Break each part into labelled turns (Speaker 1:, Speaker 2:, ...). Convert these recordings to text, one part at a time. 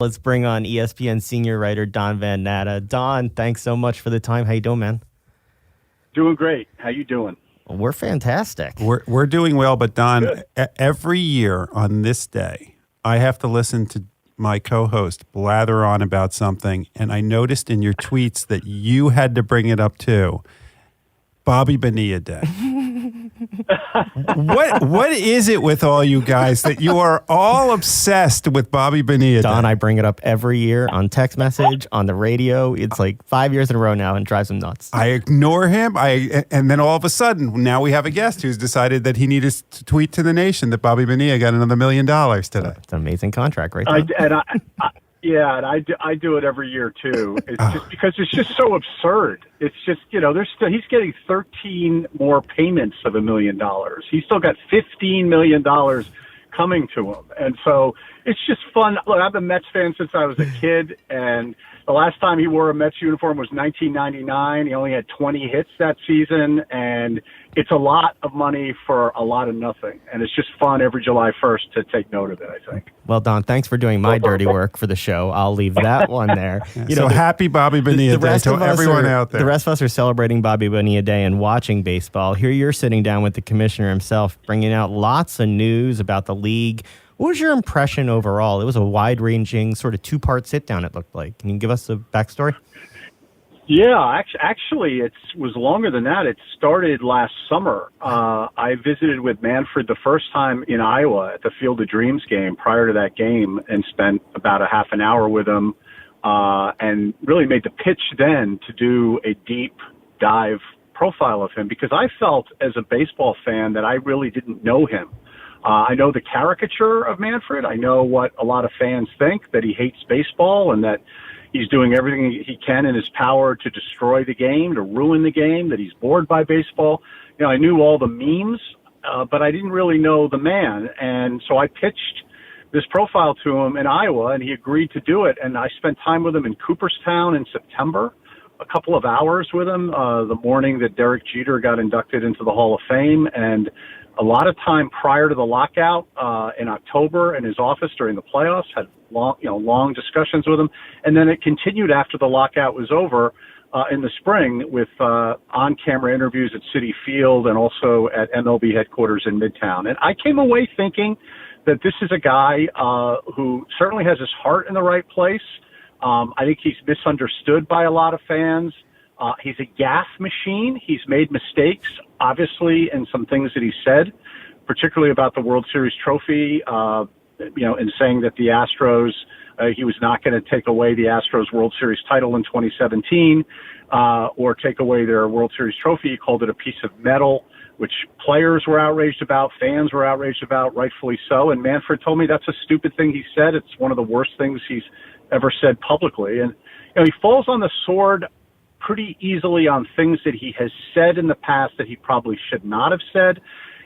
Speaker 1: Let's bring on ESPN senior writer Don Van Natta. Don, thanks so much for the time. How you doing, man?
Speaker 2: Doing great. How you doing?
Speaker 1: We're fantastic.
Speaker 3: We're doing well, but Don, every year on this day, I have to listen to my co-host blather on about something, and I noticed in your tweets that you had to bring it up too. Bobby Bonilla Day. What is it with all you guys that you are all obsessed with Bobby Bonilla Day?
Speaker 1: Don, I bring it up every year on text message, on the radio. It's like 5 years in a row now and drives him nuts.
Speaker 3: I ignore him. And then all of a sudden, now we have a guest who's decided that he needed to tweet to the nation that Bobby Bonilla got another $1 million today.
Speaker 1: It's an amazing contract, right?
Speaker 2: I do it every year too. It's just because it's just so absurd. It's just, he's getting 13 more payments of $1 million. He's still got $15 million coming to him. And so it's just fun. Look, I've been a Mets fan since I was a kid, and the last time he wore a Mets uniform was 1999. He only had 20 hits that season, and it's a lot of money for a lot of nothing. And it's just fun every July 1st to take note of it, I think.
Speaker 1: Well, Don, thanks for doing my dirty work for the show. I'll leave that one there.
Speaker 3: Happy Bobby Bonilla Day to everyone out there.
Speaker 1: The rest of us are celebrating Bobby Bonilla Day and watching baseball. Here you're sitting down with the commissioner himself, bringing out lots of news about the league. What was your impression overall? It was a wide-ranging sort of two-part sit-down, it looked like. Can you give us a backstory?
Speaker 2: Yeah, actually, it was longer than that. It started last summer. I visited with Manfred the first time in Iowa at the Field of Dreams game prior to that game and spent about a half an hour with him and really made the pitch then to do a deep dive profile of him because I felt as a baseball fan that I really didn't know him. I know the caricature of Manfred. I know what a lot of fans think, that he hates baseball and that he's doing everything he can in his power to destroy the game, to ruin the game, that he's bored by baseball. I knew all the memes, but I didn't really know the man. And so I pitched this profile to him in Iowa, and he agreed to do it. And I spent time with him in Cooperstown in September, a couple of hours with him, the morning that Derek Jeter got inducted into the Hall of Fame, and a lot of time prior to the lockout in October in his office during the playoffs, had long discussions with him. And then it continued after the lockout was over in the spring with on-camera interviews at Citi Field and also at MLB headquarters in Midtown. And I came away thinking that this is a guy who certainly has his heart in the right place. I think he's misunderstood by a lot of fans. He's a gaffe machine. He's made mistakes, obviously, in some things that he said, particularly about the World Series trophy, in saying that the Astros, he was not going to take away the Astros World Series title in 2017 or take away their World Series trophy. He called it a piece of metal, which players were outraged about, fans were outraged about, rightfully so. And Manfred told me that's a stupid thing he said. It's one of the worst things he's ever said publicly. And he falls on the sword pretty easily on things that he has said in the past that he probably should not have said.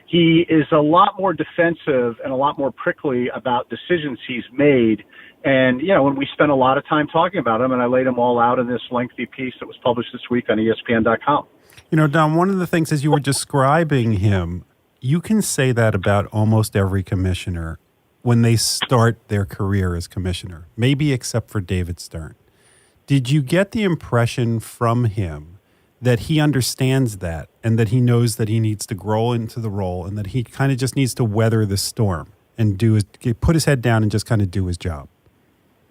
Speaker 2: He is a lot more defensive and a lot more prickly about decisions he's made. And, when we spent a lot of time talking about him, and I laid them all out in this lengthy piece that was published this week on ESPN.com.
Speaker 3: Don, one of the things as you were describing him, you can say that about almost every commissioner when they start their career as commissioner, maybe except for David Stern. Did you get the impression from him that he understands that and that he knows that he needs to grow into the role and that he kind of just needs to weather the storm and put his head down and just kind of do his job?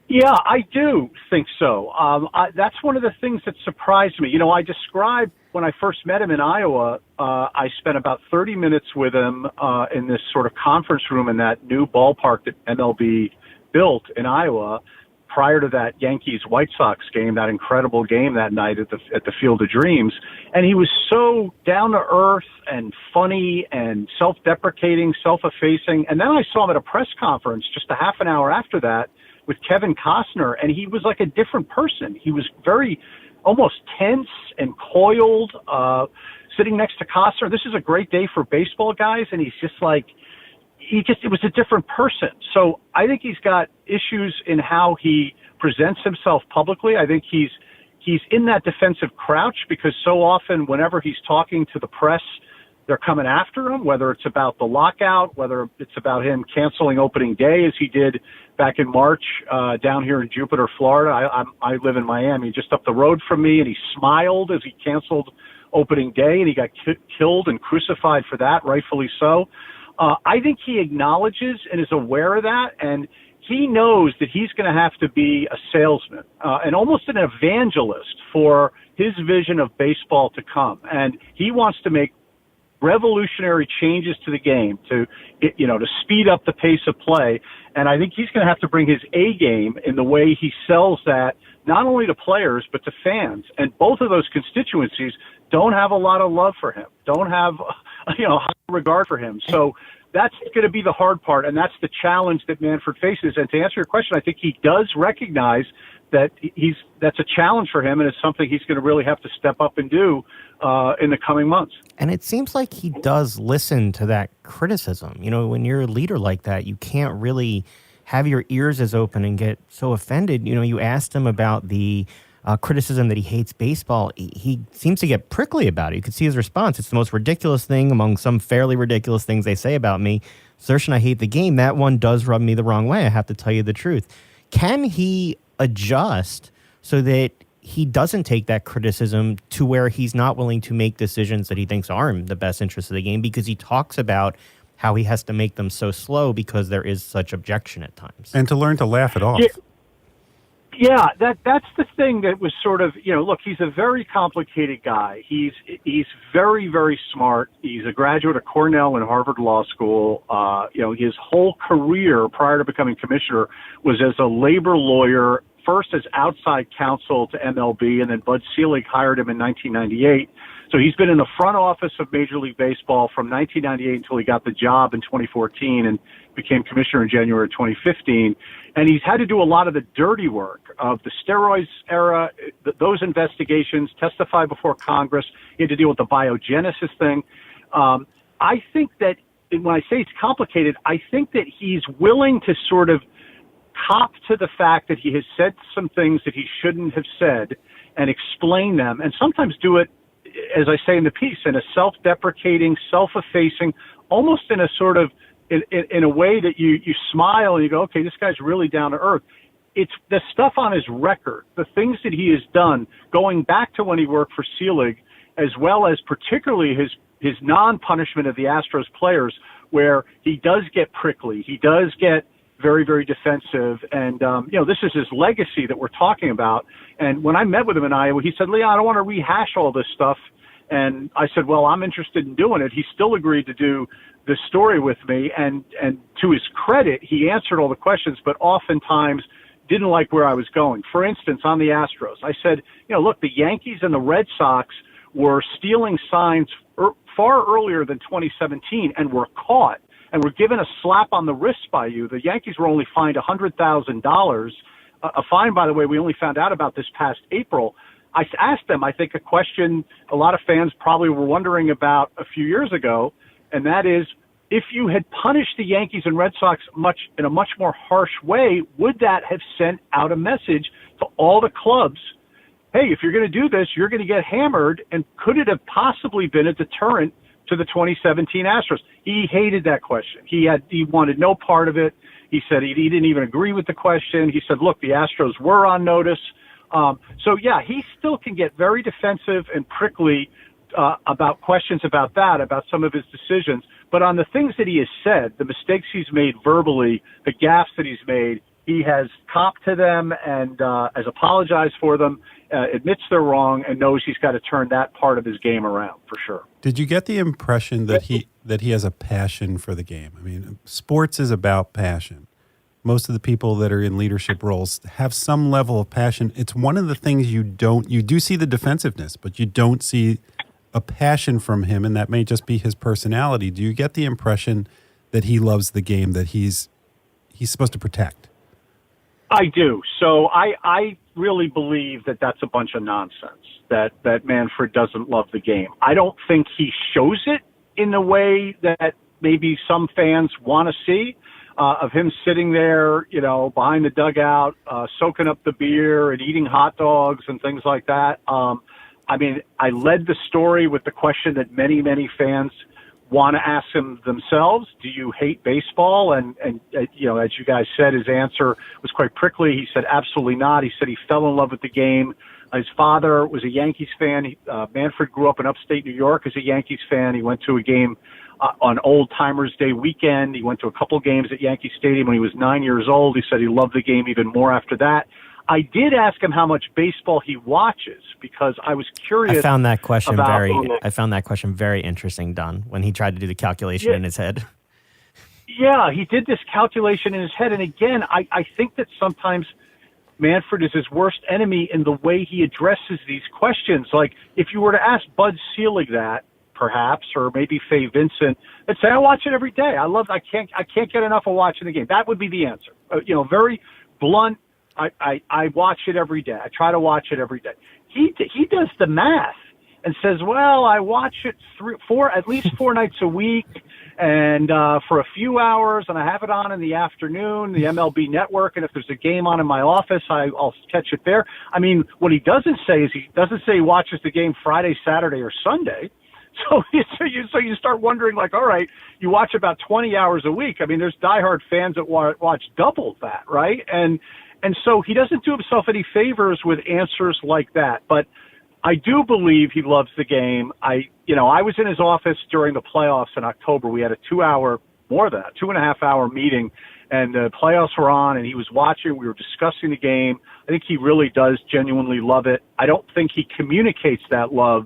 Speaker 2: Yeah, I do think so. That's one of the things that surprised me. I described when I first met him in Iowa, I spent about 30 minutes with him in this sort of conference room in that new ballpark that MLB built in Iowa prior to that Yankees-White Sox game, that incredible game that night at the Field of Dreams. And he was so down-to-earth and funny and self-deprecating, self-effacing. And then I saw him at a press conference just a half an hour after that with Kevin Costner, and he was like a different person. He was very almost tense and coiled, sitting next to Costner. This is a great day for baseball guys, and he's just like, it was a different person. So I think he's got issues in how he presents himself publicly. I think he's in that defensive crouch because so often whenever he's talking to the press, they're coming after him, whether it's about the lockout, whether it's about him canceling opening day as he did back in March down here in Jupiter, Florida. I live in Miami, just up the road from me, and he smiled as he canceled opening day, and he got killed and crucified for that, rightfully so. I think he acknowledges and is aware of that, and he knows that he's going to have to be a salesman and almost an evangelist for his vision of baseball to come. And he wants to make revolutionary changes to the game to speed up the pace of play. And I think he's going to have to bring his A game in the way he sells that, not only to players, but to fans. And both of those constituencies don't have a lot of love for him, don't have, high regard for him. So that's going to be the hard part, and that's the challenge that Manfred faces. And to answer your question, I think he does recognize that that's a challenge for him, and it's something he's going to really have to step up and do in the coming months.
Speaker 1: And it seems like he does listen to that criticism. When you're a leader like that, you can't really have your ears as open and get so offended. You asked him about the criticism that he hates baseball. He seems to get prickly about it. You could see his response. It's the most ridiculous thing among some fairly ridiculous things they say about me. Assertion I hate the game, that one does rub me the wrong way. I have to tell you the truth. Can he adjust so that he doesn't take that criticism to where he's not willing to make decisions that he thinks are in the best interest of the game, because he talks about how he has to make them so slow because there is such objection at times.
Speaker 3: And to learn to laugh it off.
Speaker 2: Yeah, that's the thing that was sort of, look, he's a very complicated guy. He's very, very smart. He's a graduate of Cornell and Harvard Law School. His whole career prior to becoming commissioner was as a labor lawyer, first as outside counsel to MLB, and then Bud Selig hired him in 1998. So he's been in the front office of Major League Baseball from 1998 until he got the job in 2014 and became commissioner in January of 2015. And he's had to do a lot of the dirty work of the steroids era, those investigations, testify before Congress. He had to deal with the biogenesis thing. I think that when I say it's complicated, I think that he's willing to sort of cop to the fact that he has said some things that he shouldn't have said and explain them, and sometimes do it, as I say in the piece, in a self-deprecating, self-effacing, almost in a sort of, in a way that you smile and you go, okay, this guy's really down to earth. It's the stuff on his record, the things that he has done, going back to when he worked for Selig, as well as particularly his non-punishment of the Astros players, where he does get prickly, he does get very, very defensive. And, this is his legacy that we're talking about. And when I met with him in Iowa, he said, Leon, I don't want to rehash all this stuff. And I said, well, I'm interested in doing it. He still agreed to do this story with me. And to his credit, he answered all the questions, but oftentimes didn't like where I was going. For instance, on the Astros, I said, look, the Yankees and the Red Sox were stealing signs far earlier than 2017 and were caught and were given a slap on the wrist by you. The Yankees were only fined $100,000. A fine, by the way, we only found out about this past April. I asked them, I think, a question a lot of fans probably were wondering about a few years ago, and that is, if you had punished the Yankees and Red Sox in a much more harsh way, would that have sent out a message to all the clubs? Hey, if you're going to do this, you're going to get hammered, and could it have possibly been a deterrent to the 2017 Astros? He hated that question. He wanted no part of it. He said he didn't even agree with the question. He said, look, the Astros were on notice. So, yeah, he still can get very defensive and prickly about questions about that, about some of his decisions. But on the things that he has said, the mistakes he's made verbally, the gaffes that he's made, he has copped to them and has apologized for them, admits they're wrong, and knows he's got to turn that part of his game around for sure.
Speaker 3: Did you get the impression that he has a passion for the game? I mean, sports is about passion. Most of the people that are in leadership roles have some level of passion. It's one of the things you do see the defensiveness, but you don't see a passion from him, and that may just be his personality. Do you get the impression that he loves the game that he's supposed to protect?
Speaker 2: I do. So I really believe that that's a bunch of nonsense, that Manfred doesn't love the game. I don't think he shows it in the way that maybe some fans want to see, of him sitting there, behind the dugout, soaking up the beer and eating hot dogs and things like that. I led the story with the question that many, many fans want to ask him themselves, do you hate baseball? And you know, as you guys said, his answer was quite prickly. He said, absolutely not. He said he fell in love with the game. His father was a Yankees fan. Manfred grew up in upstate New York as a Yankees fan. He went to a game on Old Timers Day weekend. He went to a couple games at Yankee Stadium when he was 9 years old. He said he loved the game even more after that. I did ask him how much baseball he watches because I was curious.
Speaker 1: I found that question very interesting, Don, when he tried to do the calculation in his head.
Speaker 2: Yeah, he did this calculation in his head. And again, I think that sometimes Manfred is his worst enemy in the way he addresses these questions. Like if you were to ask Bud Selig that, perhaps, or maybe Faye Vincent, and say, I watch it every day. I can't get enough of watching the game. That would be the answer. You know, very blunt. I watch it every day. I try to watch it every day. He does the math and says, well, I watch it at least 4 nights a week and for a few hours, and I have it on in the afternoon, the MLB network, and if there's a game on in my office, I'll catch it there. I mean, what he doesn't say is he watches the game Friday, Saturday, or Sunday. So you start wondering, like, all right, you watch about 20 hours a week. I mean, there's diehard fans that watch double that, right? And so he doesn't do himself any favors with answers like that. But I do believe he loves the game. I was in his office during the playoffs in October. We had a 2.5-hour meeting, and the playoffs were on, and he was watching. We were discussing the game. I think he really does genuinely love it. I don't think he communicates that love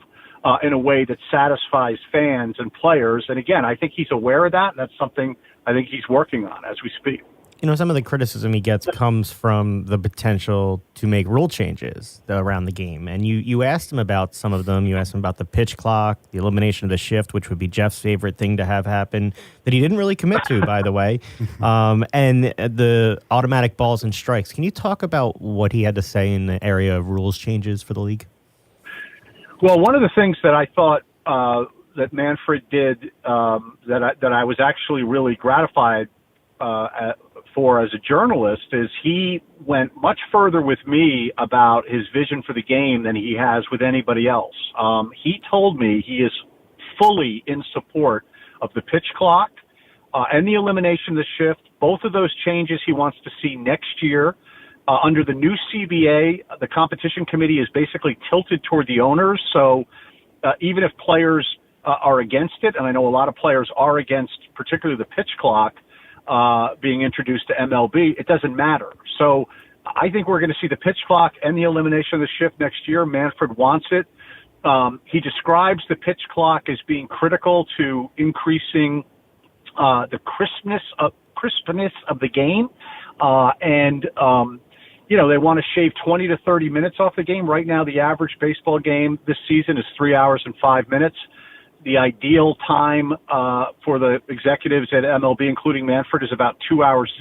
Speaker 2: in a way that satisfies fans and players. And again, I think he's aware of that, and that's something I think he's working on as we speak.
Speaker 1: You know, some of the criticism he gets comes from the potential to make rule changes around the game. And you asked him about some of them. You asked him about the pitch clock, the elimination of the shift, which would be Jeff's favorite thing to have happen, that he didn't really commit to, by the way, and the automatic balls and strikes. Can you talk about what he had to say in the area of rules changes for the league?
Speaker 2: Well, one of the things that I thought that Manfred did that I was actually really gratified for as a journalist is he went much further with me about his vision for the game than he has with anybody else. He told me he is fully in support of the pitch clock and the elimination of the shift. Both of those changes he wants to see next year. Under the new CBA, the competition committee is basically tilted toward the owners. So even if players are against it, and I know a lot of players are against particularly the pitch clock being introduced to MLB, it doesn't matter. So I think we're going to see the pitch clock and the elimination of the shift next year. Manfred wants it. He describes the pitch clock as being critical to increasing the crispness of the game. They want to shave 20 to 30 minutes off the game. Right now, the average baseball game this season is 3 hours and 5 minutes. The ideal time for the executives at MLB, including Manfred, is about 2 hours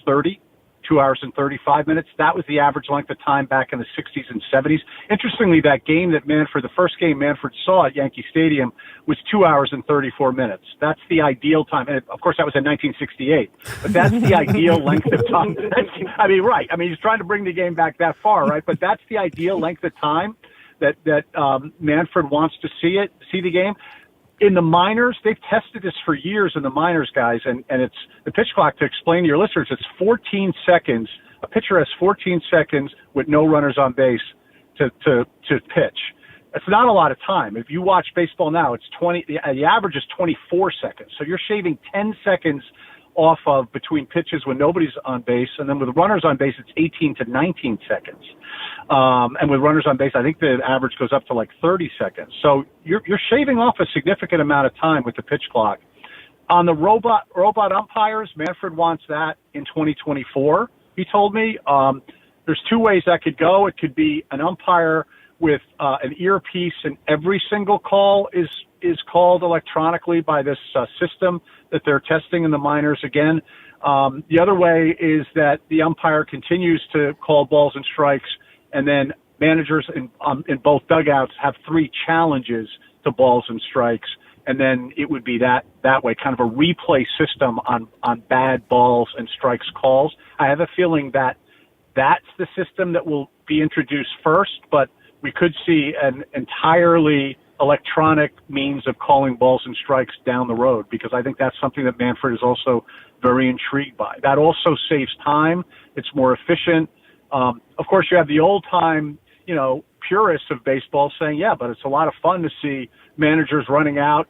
Speaker 2: 35 minutes. That was the average length of time back in the 60s and 70s. Interestingly, that game the first game Manfred saw at Yankee Stadium was 2 hours and 34 minutes. That's the ideal time. And of course, that was in 1968. But that's the ideal length of time. Right. I mean, he's trying to bring the game back that far, right? But that's the ideal length of time that Manfred wants to see the game. In the minors, they've tested this for years in the minors, guys, and it's the pitch clock. To explain to your listeners, it's 14 seconds. A pitcher has 14 seconds with no runners on base to pitch. It's not a lot of time. If you watch baseball now, it's 20. The average is 24 seconds. So you're shaving 10 seconds off of between pitches when nobody's on base, and then with runners on base, it's 18 to 19 seconds. And with runners on base, I think the average goes up to like 30 seconds. So you're shaving off a significant amount of time with the pitch clock. On the robot umpires, Manfred wants that in 2024. He told me there's two ways that could go. It could be an umpire with an earpiece, and every single call is called electronically by this system that they're testing in the minors again. The other way is that the umpire continues to call balls and strikes, and then managers in both dugouts have 3 challenges to balls and strikes, and then it would be that way, kind of a replay system on bad balls and strikes calls. I have a feeling that that's the system that will be introduced first, but we could see an entirely electronic means of calling balls and strikes down the road, because I think that's something that Manfred is also very intrigued by. That also saves time. It's more efficient. Of course, you have the old-time, purists of baseball saying, yeah, but it's a lot of fun to see managers running out,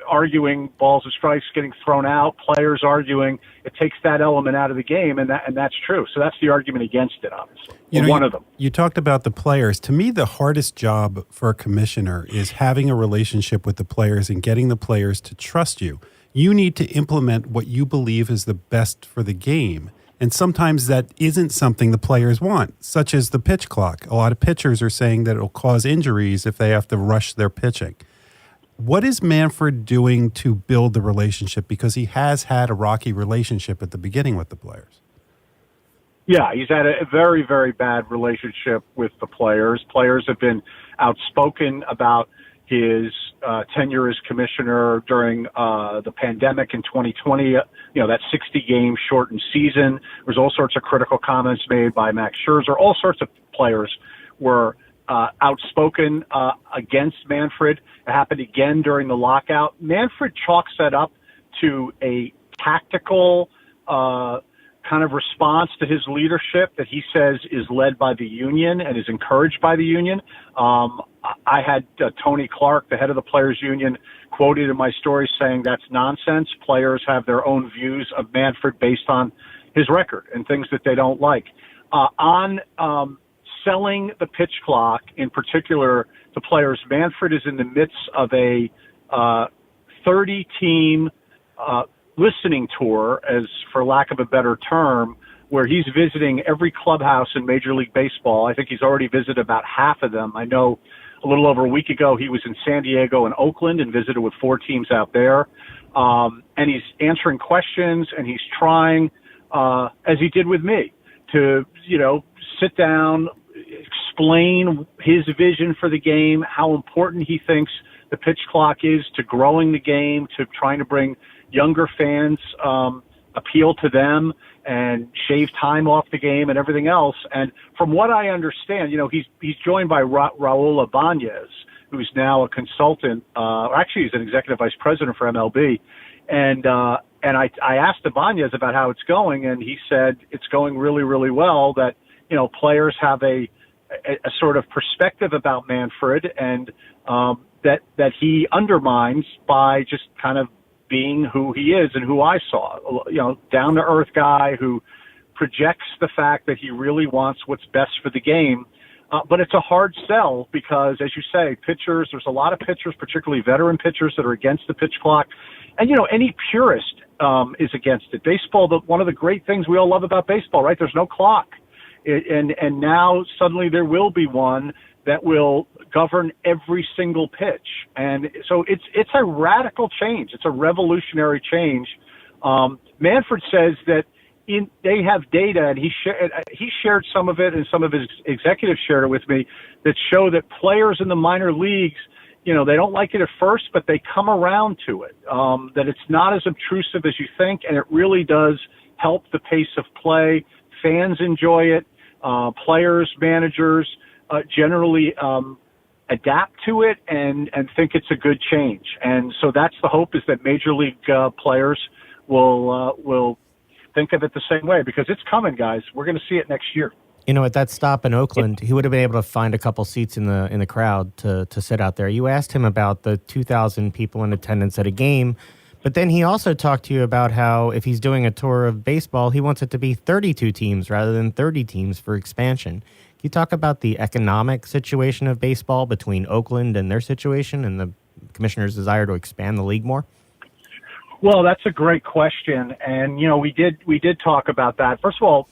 Speaker 2: arguing balls and strikes, getting thrown out, players arguing. It takes that element out of the game, and that's true. So that's the argument against it, obviously. One of them.
Speaker 3: You talked about the players. To me, the hardest job for a commissioner is having a relationship with the players and getting the players to trust you. You need to implement what you believe is the best for the game. And sometimes that isn't something the players want, such as the pitch clock. A lot of pitchers are saying that it will cause injuries if they have to rush their pitching. What is Manfred doing to build the relationship? Because he has had a rocky relationship at the beginning with the players.
Speaker 2: Yeah, he's had a very, very bad relationship with the players. Players have been outspoken about his tenure as commissioner during the pandemic in 2020, that 60-game shortened season. There's all sorts of critical comments made by Max Scherzer. All sorts of players were outspoken against Manfred. It happened again during the lockout. Manfred chalks that up to a tactical kind of response to his leadership that he says is led by the union and is encouraged by the union. I had Tony Clark, the head of the Players Union, quoted in my story saying that's nonsense. Players have their own views of Manfred based on his record and things that they don't like. On selling the pitch clock, in particular, to players, Manfred is in the midst of a 30-team listening tour, as for lack of a better term, where he's visiting every clubhouse in Major League Baseball. I think he's already visited about half of them. I know a little over a week ago he was in San Diego and Oakland and visited with 4 teams out there. And he's answering questions, and he's trying, as he did with me, to, sit down, explain his vision for the game, how important he thinks the pitch clock is to growing the game, to trying to bring younger fans, appeal to them and shave time off the game and everything else. And from what I understand, he's joined by Raul Ibanez, who's now a consultant, actually he's an executive vice president for MLB. And I asked Ibanez about how it's going, and he said it's going really, really well, that, players have a sort of perspective about Manfred, and that he undermines by just kind of being who he is and who I saw, down-to-earth guy who projects the fact that he really wants what's best for the game. But it's a hard sell because, as you say, pitchers, there's a lot of pitchers, particularly veteran pitchers, that are against the pitch clock. And, any purist is against it. Baseball, one of the great things we all love about baseball, right? There's no clock. And now suddenly there will be one that will govern every single pitch. And so it's a radical change. It's a revolutionary change. Manfred says that they have data, and he shared some of it, and some of his executives shared it with me, that show that players in the minor leagues, they don't like it at first, but they come around to it, that it's not as obtrusive as you think, and it really does help the pace of play. Fans enjoy it. Players, managers, generally adapt to it and think it's a good change. And so that's the hope, is that Major League players will think of it the same way, because it's coming, guys. We're going to see it next year.
Speaker 1: At that stop in Oakland, he would have been able to find a couple seats in the crowd to sit out there. You asked him about the 2,000 people in attendance at a game, but then he also talked to you about how if he's doing a tour of baseball, he wants it to be 32 teams rather than 30 teams for expansion. Can you talk about the economic situation of baseball between Oakland and their situation and the commissioner's desire to expand the league more?
Speaker 2: Well, that's a great question. And, we did talk about that. First of all,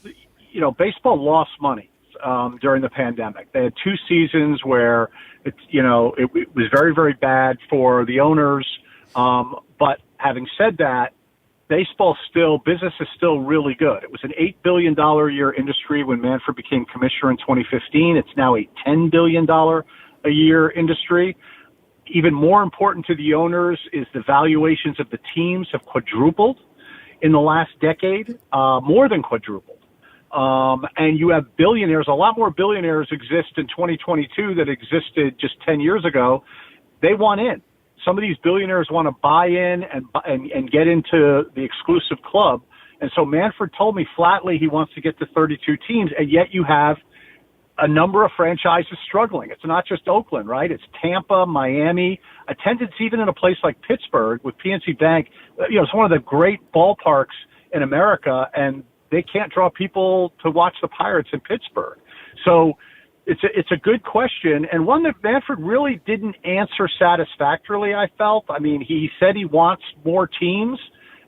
Speaker 2: baseball lost money during the pandemic. They had 2 seasons where it was very, very bad for the owners. But having said that, business is still really good. It was an $8 billion a year industry when Manfred became commissioner in 2015. It's now a $10 billion a year industry. Even more important to the owners is the valuations of the teams have quadrupled in the last decade, more than quadrupled. and you have billionaires. A lot more billionaires exist in 2022 that existed just 10 years ago. They want in. Some of these billionaires want to buy in and get into the exclusive club. And so Manfred told me flatly he wants to get to 32 teams, and yet you have a number of franchises struggling. It's not just Oakland, right? It's Tampa, Miami, attendance even in a place like Pittsburgh with PNC Bank. It's one of the great ballparks in America, and they can't draw people to watch the Pirates in Pittsburgh. So it's a good question, and one that Manfred really didn't answer satisfactorily, I felt. I mean, he said he wants more teams,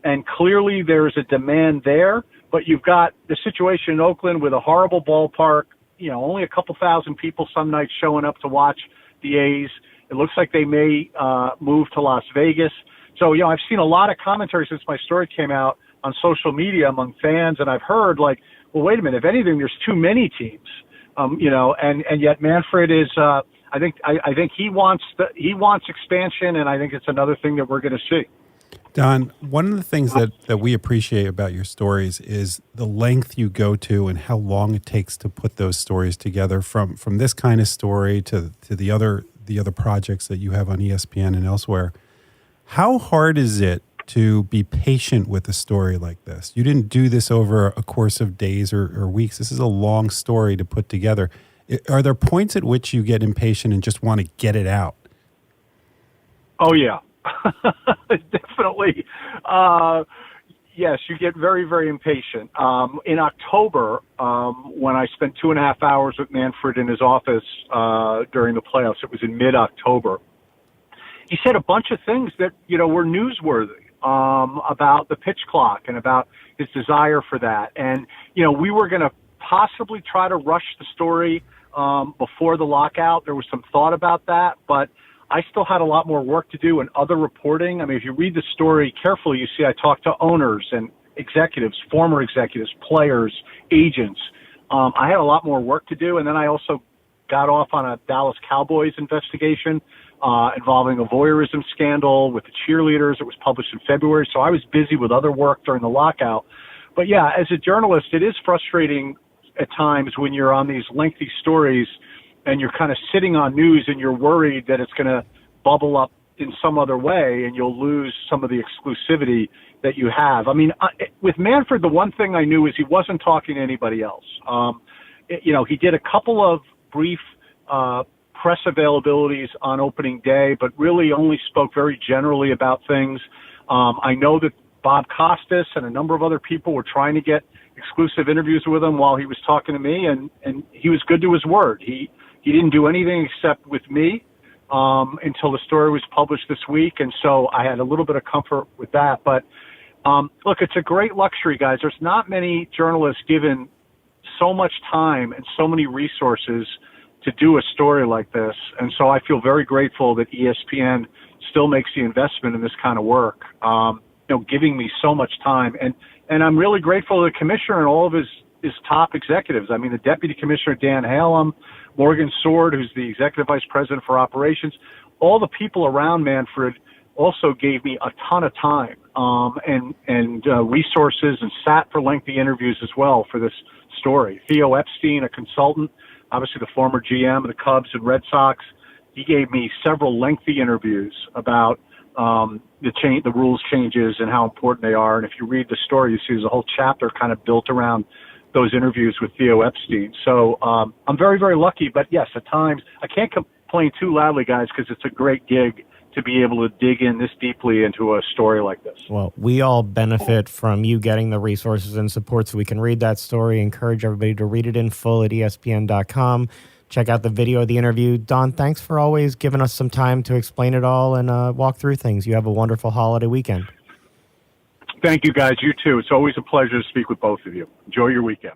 Speaker 2: and clearly there's a demand there, but you've got the situation in Oakland with a horrible ballpark, only a couple thousand people some nights showing up to watch the A's. It looks like they may move to Las Vegas. So, I've seen a lot of commentary since my story came out on social media among fans, and I've heard well, wait a minute, if anything, there's too many teams, and yet Manfred is, I think he wants expansion, and I think it's another thing that we're going to see.
Speaker 3: Don, one of the things that we appreciate about your stories is the length you go to and how long it takes to put those stories together, from this kind of story to the other projects that you have on ESPN and elsewhere. How hard is it to be patient with a story like this? You didn't do this over a course of days or weeks. This is a long story to put together. Are there points at which you get impatient and just want to get it out?
Speaker 2: Oh, yeah. Definitely. Yes, you get very, very impatient. In October, when I spent 2.5 hours with Manfred in his office during the playoffs, it was in mid-October, he said a bunch of things that, were newsworthy about the pitch clock and about his desire for that. And, we were going to possibly try to rush the story before the lockout. There was some thought about that, but I still had a lot more work to do in other reporting. I mean, if you read the story carefully, you see I talked to owners and executives, former executives, players, agents. I had a lot more work to do, and then I also got off on a Dallas Cowboys investigation involving a voyeurism scandal with the cheerleaders. It was published in February, so I was busy with other work during the lockout. But yeah, as a journalist, it is frustrating at times when you're on these lengthy stories and you're kind of sitting on news and you're worried that it's going to bubble up in some other way and you'll lose some of the exclusivity that you have. I mean, with Manfred, the one thing I knew is he wasn't talking to anybody else. He did a couple of brief press availabilities on opening day, but really only spoke very generally about things. I know that Bob Costas and a number of other people were trying to get exclusive interviews with him while he was talking to me, and he was good to his word. He didn't do anything except with me until the story was published this week, and so I had a little bit of comfort with that. But look, it's a great luxury, guys. There's not many journalists given so much time and so many resources to do a story like this, and so I feel very grateful that ESPN still makes the investment in this kind of work, giving me so much time. And I'm really grateful to the commissioner and all of his top executives. I mean, the deputy commissioner, Dan Halem, Morgan Sword, who's the executive vice president for operations, all the people around Manfred also gave me a ton of time and resources, and sat for lengthy interviews as well for this story. Theo Epstein, a consultant, obviously the former GM of the Cubs and Red Sox, he gave me several lengthy interviews about the rules changes and how important they are. And if you read the story, you see there's a whole chapter kind of built around those interviews with Theo Epstein. So I'm very, very lucky. But yes, at times I can't complain too loudly, guys, because it's a great gig to be able to dig in this deeply into a story like this.
Speaker 1: Well, we all benefit from you getting the resources and support so we can read that story. Encourage everybody to read it in full at ESPN.com. Check out the video of the interview. Don, thanks for always giving us some time to explain it all and walk through things. You have a wonderful holiday weekend.
Speaker 2: Thank you, guys. You too. It's always a pleasure to speak with both of you. Enjoy your weekend.